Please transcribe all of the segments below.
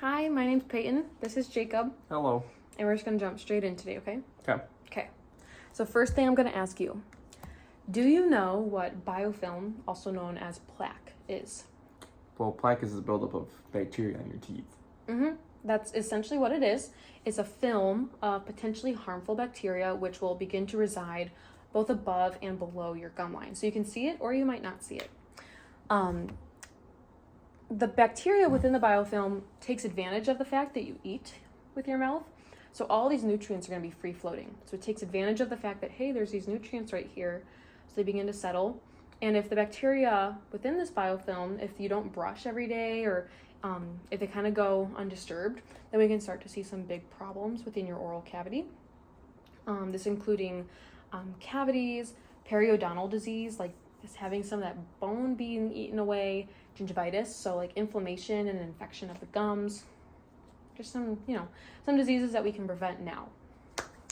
Hi, my name's Peyton. This is Jacob. Hello. And we're just going to jump straight in today, okay? Okay. Okay. So first thing I'm going to ask you, do you know what biofilm, also known as plaque, is? Well, plaque is the buildup of bacteria on your teeth. Mm-hmm. That's essentially what it is. It's a film of potentially harmful bacteria which will begin to reside both above and below your gum line. So you can see it or you might not see it. The bacteria within the biofilm takes advantage of the fact that you eat with your mouth. So all these nutrients are going to be free floating. So it takes advantage of the fact that, hey, there's these nutrients right here. So they begin to settle. And if the bacteria within this biofilm, if you don't brush every day or if they kind of go undisturbed, then we can start to see some big problems within your oral cavity. This including cavities, periodontal disease, like just having some of that bone being eaten away, gingivitis, so like inflammation and infection of the gums, just some diseases that we can prevent now.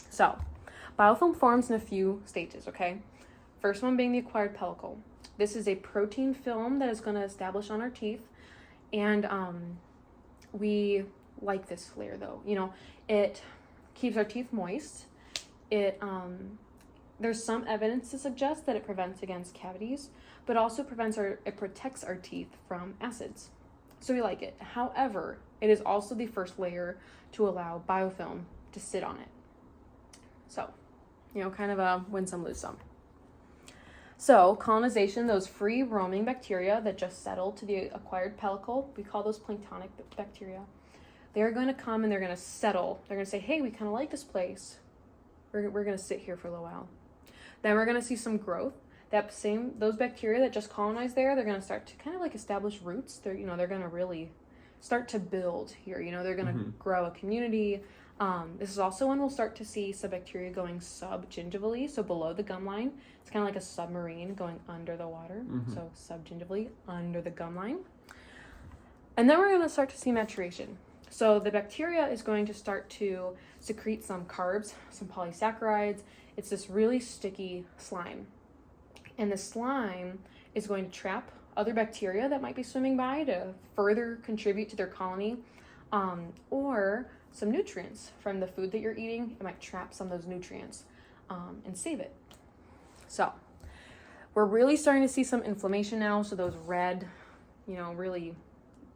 So biofilm forms in a few stages, okay? First one being the acquired pellicle. This is a protein film that is going to establish on our teeth, and we like this layer though. It keeps our teeth moist. There's some evidence to suggest that it prevents against cavities, but also it protects our teeth from acids. So we like it. However, it is also the first layer to allow biofilm to sit on it. So, kind of a win some, lose some. So colonization, those free roaming bacteria that just settled to the acquired pellicle, we call those planktonic bacteria. They're going to come and they're going to settle. They're going to say, hey, we kind of like this place. We're going to sit here for a little while. Then we're going to see some growth. Those bacteria that just colonized there, they're going to start to kind of like establish roots. They're going to really start to build here. They're going to grow a community. This is also when we'll start to see some bacteria going subgingivally, so below the gum line. It's kind of like a submarine going under the water. So subgingivally under the gum line. And then we're going to start to see maturation. So the bacteria is going to start to secrete some carbs, some polysaccharides. It's this really sticky slime. And the slime is going to trap other bacteria that might be swimming by to further contribute to their colony, or some nutrients from the food that you're eating. It might trap some of those nutrients and save it. So we're really starting to see some inflammation now. So those red, really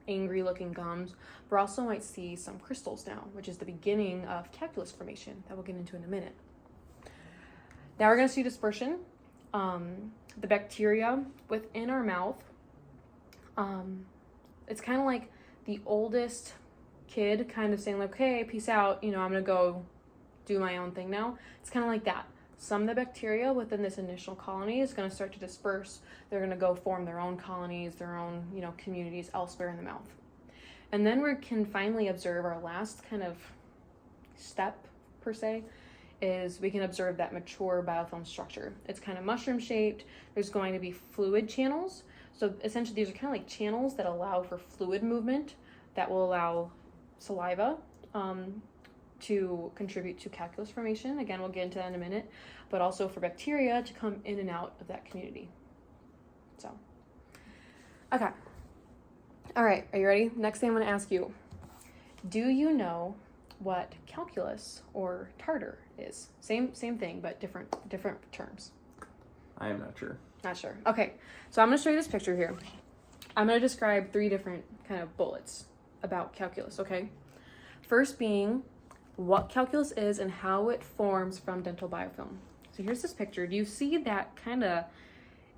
angry looking gums. We also might see some crystals now, which is the beginning of calculus formation that we'll get into in a minute. Now we're going to see dispersion. The bacteria within our mouth, it's kind of like the oldest kid kind of saying like, okay, peace out, I'm going to go do my own thing now. It's kind of like that. Some of the bacteria within this initial colony is going to start to disperse. They're going to go form their own colonies, their own, communities elsewhere in the mouth. And then we can finally observe our last kind of step, per se, is we can observe that mature biofilm structure. It's kind of mushroom shaped. There's going to be fluid channels. So essentially these are kind of like channels that allow for fluid movement that will allow saliva to contribute to calculus formation. Again, we'll get into that in a minute, but also for bacteria to come in and out of that community. So, okay. All right, are you ready? Next thing I'm going to ask you, do you know what calculus or tartar is? Same thing, but different terms. I am not sure. Not sure. Okay, so I'm going to show you this picture here. I'm going to describe 3 different kind of bullets about calculus, okay? First being what calculus is and how it forms from dental biofilm. So here's this picture. Do you see that kind of,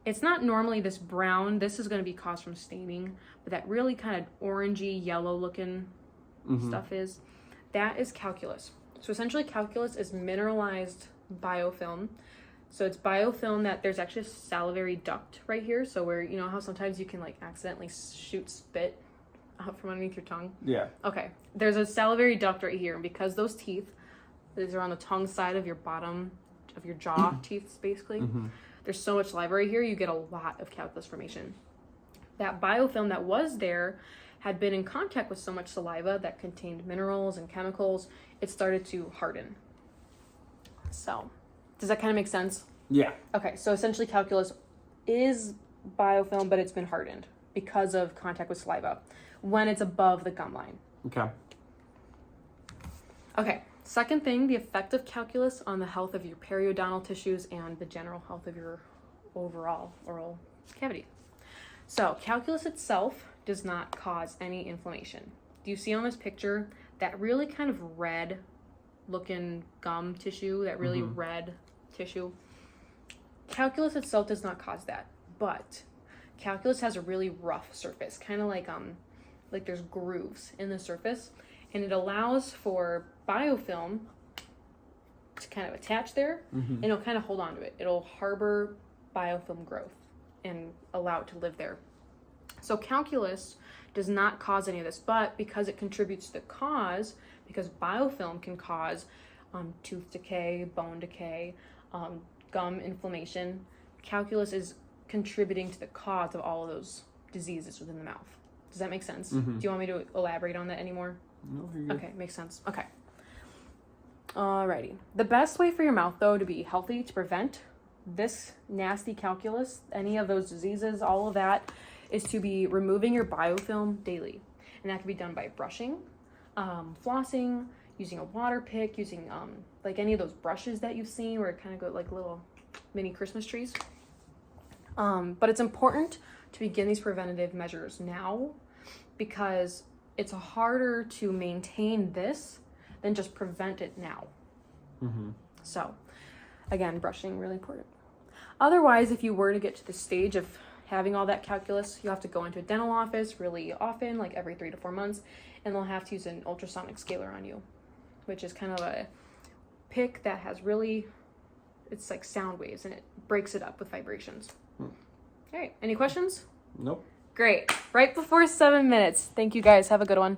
it's not normally this brown, this is going to be caused from staining, but that really kind of orangey, yellow looking stuff is, that is calculus. So essentially calculus is mineralized biofilm. So it's biofilm that there's actually a salivary duct right here. So where, how sometimes you can like accidentally shoot spit out from underneath your tongue? Yeah. Okay. There's a salivary duct right here. And because those teeth, these are on the tongue side of your bottom of your jaw teeth, basically. There's so much saliva right here, you get a lot of calculus formation. That biofilm that was there had been in contact with so much saliva that contained minerals and chemicals, it started to harden. So, does that kind of make sense? Yeah. Okay, so essentially calculus is biofilm, but it's been hardened because of contact with saliva when it's above the gum line. Okay. Okay, second thing, the effect of calculus on the health of your periodontal tissues and the general health of your overall oral cavity. So, calculus itself does not cause any inflammation. Do you see on this picture that really kind of red looking gum tissue, that really red tissue? Calculus itself does not cause that, but calculus has a really rough surface, kind of like there's grooves in the surface, and it allows for biofilm to kind of attach there, and it'll kind of hold on to it. It'll harbor biofilm growth and allow it to live there. So calculus does not cause any of this, but because it contributes to the cause, because biofilm can cause tooth decay, bone decay, gum inflammation, calculus is contributing to the cause of all of those diseases within the mouth. Does that make sense? Do you want me to elaborate on that anymore? No, you're good. Okay, makes sense. Okay. Alrighty. The best way for your mouth, though, to be healthy, to prevent this nasty calculus, any of those diseases, all of that, is to be removing your biofilm daily. And that can be done by brushing, flossing, using a water pick, using like any of those brushes that you've seen where it kind of go like little mini Christmas trees. But it's important to begin these preventative measures now because it's harder to maintain this than just prevent it now. So, again, brushing, really important. Otherwise, if you were to get to the stage of having all that calculus, you'll have to go into a dental office really often, like every 3 to 4 months, and they'll have to use an ultrasonic scaler on you, which is kind of a pick that has really, it's like sound waves, and it breaks it up with vibrations. All right, any questions? Nope. Great. Right before 7 minutes. Thank you guys. Have a good one.